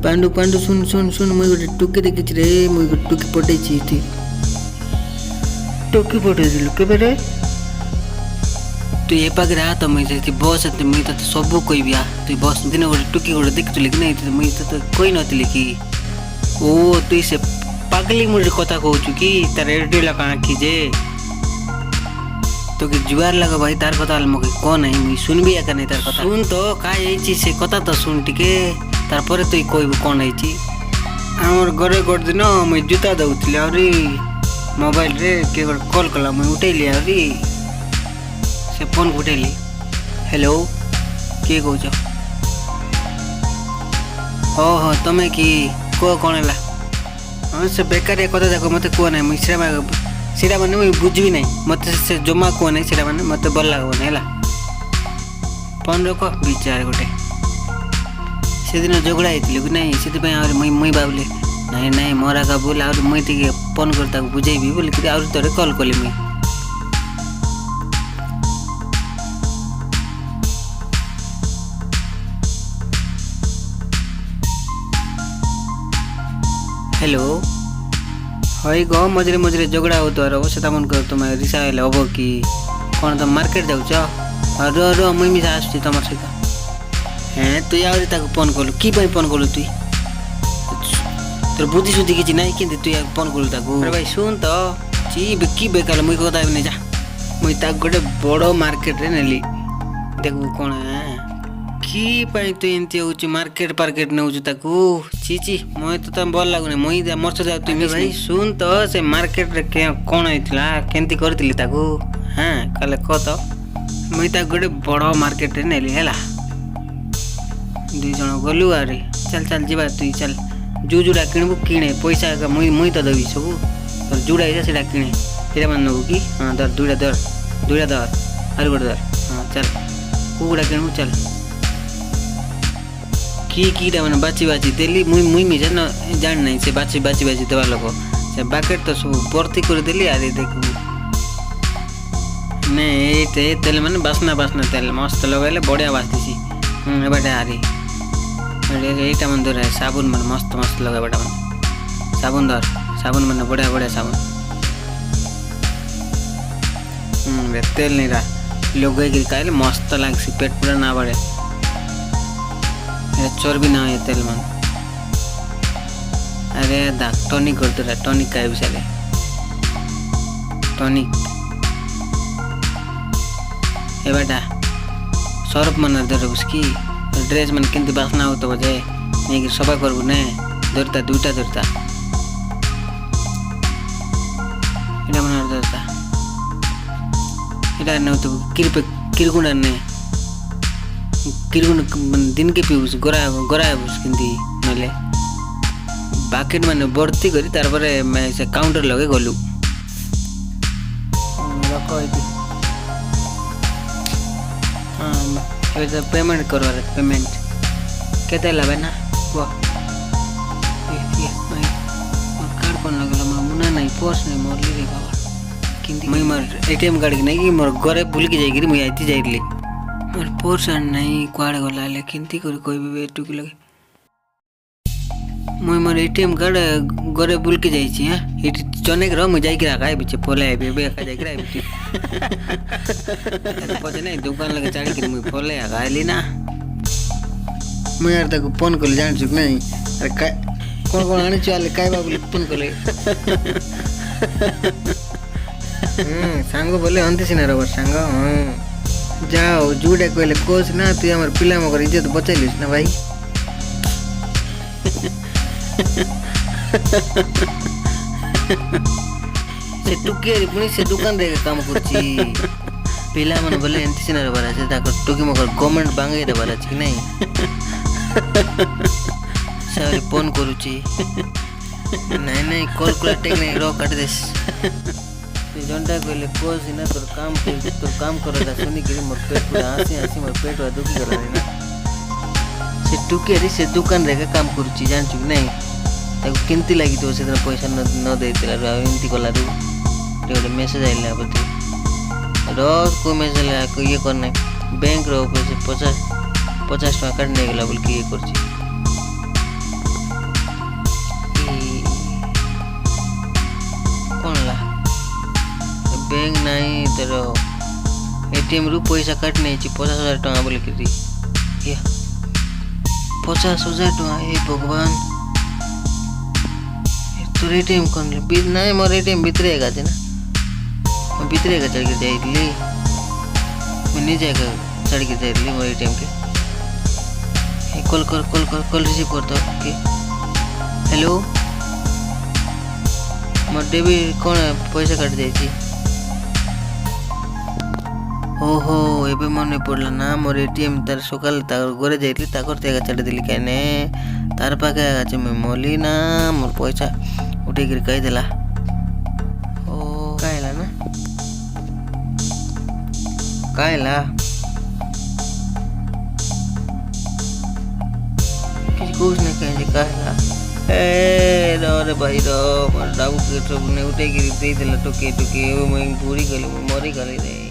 पांडु पांडु सुन सुन सुन मुई गोटे टोकी देखिछि रे मुई गोटे टोकी पठेछि इति टोकी पठेइलु केबे रे तू ए पागरे आ त मुई जे बस त मुई त सब कहबी आ तू बस दिन गोटे टोकी गोटे देखितली कि नहीं मुई त कहि नथिली कि ओ तू से पागली मुझे कथा कहूचु कि तार एडे लगा आखि जे तो कि जुआर लगा भाई तार कथा मके कौन है मुई सुनबी या नहीं तार कथा सुन तो का एछि से कथा तो सुन टिके तार परे तू कहबू कौन है आमर घरे गोट दिन मुई जूता दउतली आरी मोबाइल रे के कॉल कला मुई उठेली आरी से फोन उठेली हेलो के कहूछ हो तमे कि को कौन है हाँ से बेकार कथा जाक मत कह ना मुझे सीटा मैंने मुझे बुझी ना मत से जमा कह ना सीटा मैंने मत भल लगन है फोन रख विचार गोटे से दिन झगड़ा होती कि नहीं से मुई भाविली नाई नाई मोरा का बोल आ मुझे फोन कर बुझेबी बोलिक थे कल कली मुई हेलो हई गो मझे मझे झगड़ा हो से मन कर तुम रिसा हेल्ले हम कि कौन तुम मार्केट जाऊच रो मुई मिसा आस तुम सहित हाँ तु आहरी फोन कलु कि फोन कलु तुई तोर बुद्धि सुद्धि किसी ना कि तु फोन कलु अरे भाई सुन तो कि बेकार मुई कथा नहीं जा मुई गोटे बड़ मार्केट रे नेली देखू कौन कि तु एमती हो मार्केट पार्केट नौचु ताकू ची मुझे तो भल लगुनि मुई मोर सहित तुम भाई सुन तो से मार्केट रे कौन होता केमती करी हाँ कल कह तो मुई गोटे बड़ मार्केट रे नेली है दुई जन गलु आरे चल चल जीवा तु चल जुड़ा किणबू किणे पैसा मुई तो देवी सब तर जुड़ा है किणे सीटा मान नबू कि हाँ दर दुईटा दर आर गोटे दर हाँ चल कुकुड़ा किणबू चल कीटा मैंने बाची बाची देली मुई मिजा न जान नहीं से बाची बाची बाची देवा लोक से बाकेट तो सब भर्ती कर देली आरे देखू नहीं तेल मैंने बासना बासना तेल मस्त लगेले बढ़िया बासी एबाटे आरी यहीटा मन दर साबुन मन मस्त मस्त लगे बेटा मन साबुन दर साबुन मन बढ़िया बढ़िया साबुन तेल नहीं रहा लगे खाइले मस्त लगसी पेट पूरा ना बढ़े चर्बी ना है तेल मन अरे दा टॉनिक करते रहा टॉनिक का विषय टॉनिक ए बेटा सर्फ मन दर उसकी ड्रेस मन केंती बासना हो तो बजे नहीं सफा करबू ने दरता दुईटा दरता इटा मन दरता इटा न तो किरकुंडा ने किरकुंड दिन के पीबूस गोरा गोराबूस केंती नले बाकेट मैंने भर्ती करी तार परे मैं से काउंटर लगे गलु हाँ पेमेंट करो पेमेंट केते लाबे ना वो कार्ड कौन लगला मुना नहीं पर्स नहीं मोर ली रे बाबा किंती मैं मोर एटीएम कार्ड की नहीं कि मोर घरे भूल के जाई गिरी मुई आइती जाइली मोर पर्स नहीं कुआड़े गला ले किंती कर कोई भी टुकी लगे मुई मोर एटीएम कार्ड घरे भूल के जाई छी हां एटी चनेक र मुई जाई के राखाय बिचे पोले बे का जाई के राय बिचे पछे नहीं दुकान लगे चाड़ी के मुई पोले आगाली ना मुई यार तक फोन कर जान चुक नहीं अरे कौन कौन आने चाले काय बाबू फोन करले सांग बोले अंति सिना रो सांग जाओ जुडे कहले कोस ना तू हमर पिला मगर इज्जत बचैलिस ना भाई से टुकी पुणी से दुकान रे काम करछि पिला मन बोले एंती सिना रे बारा से ताको टुकी मगर गवर्नमेंट बांगे रे बारा छी नहीं सॉरी फोन करूछि नहीं नहीं कैलकुलेट नहीं रो काट देस ते जनटा कहले कोस ना तोर काम करला सुनी के मोर पेट पूरा हंसी हंसी मोर पेट वा दुखी गला रे ना से टुकी रे से दुकान रे काम करूछि जान छु नहीं ताको केंती लागि तो से पैसा न देतिला एंती कला रू गोटे मेसेज आइला रस को मेसेज ये करना बैंक रो पैसे 50 टका काट नहीं गला बोल के ये करछि कौन ला बैंक नहीं तेरो एटीएम रु पैसा काट नहीं 50,000 टका बोल के 50,000 टका हे भगवान तो एटीएम कौन नहीं मोर एटीएम भीतर ना भीतर चढ़ के जाइली मैं निजे चढ़ के जाइली मोर एटीएम के कॉल रिसीव करता के हेलो मोर डेबिट कौन पैसा काट जाइए ओहो एबे मन पड़ला ना मोर एटीएम तार सकाल तार घरे जाइली ताकर तेगा चढ़ देली कहने तार पाखे आगे मैं मोली ना मोर पैसा उठे गिर कही देला ओ काहेला ना काहेला किसी कुछ नहीं कहे काहेला ए रे भाई रो मोर डाबू के ने उठे गिर दे देला टोके मैं पूरी गली मरी गली रे।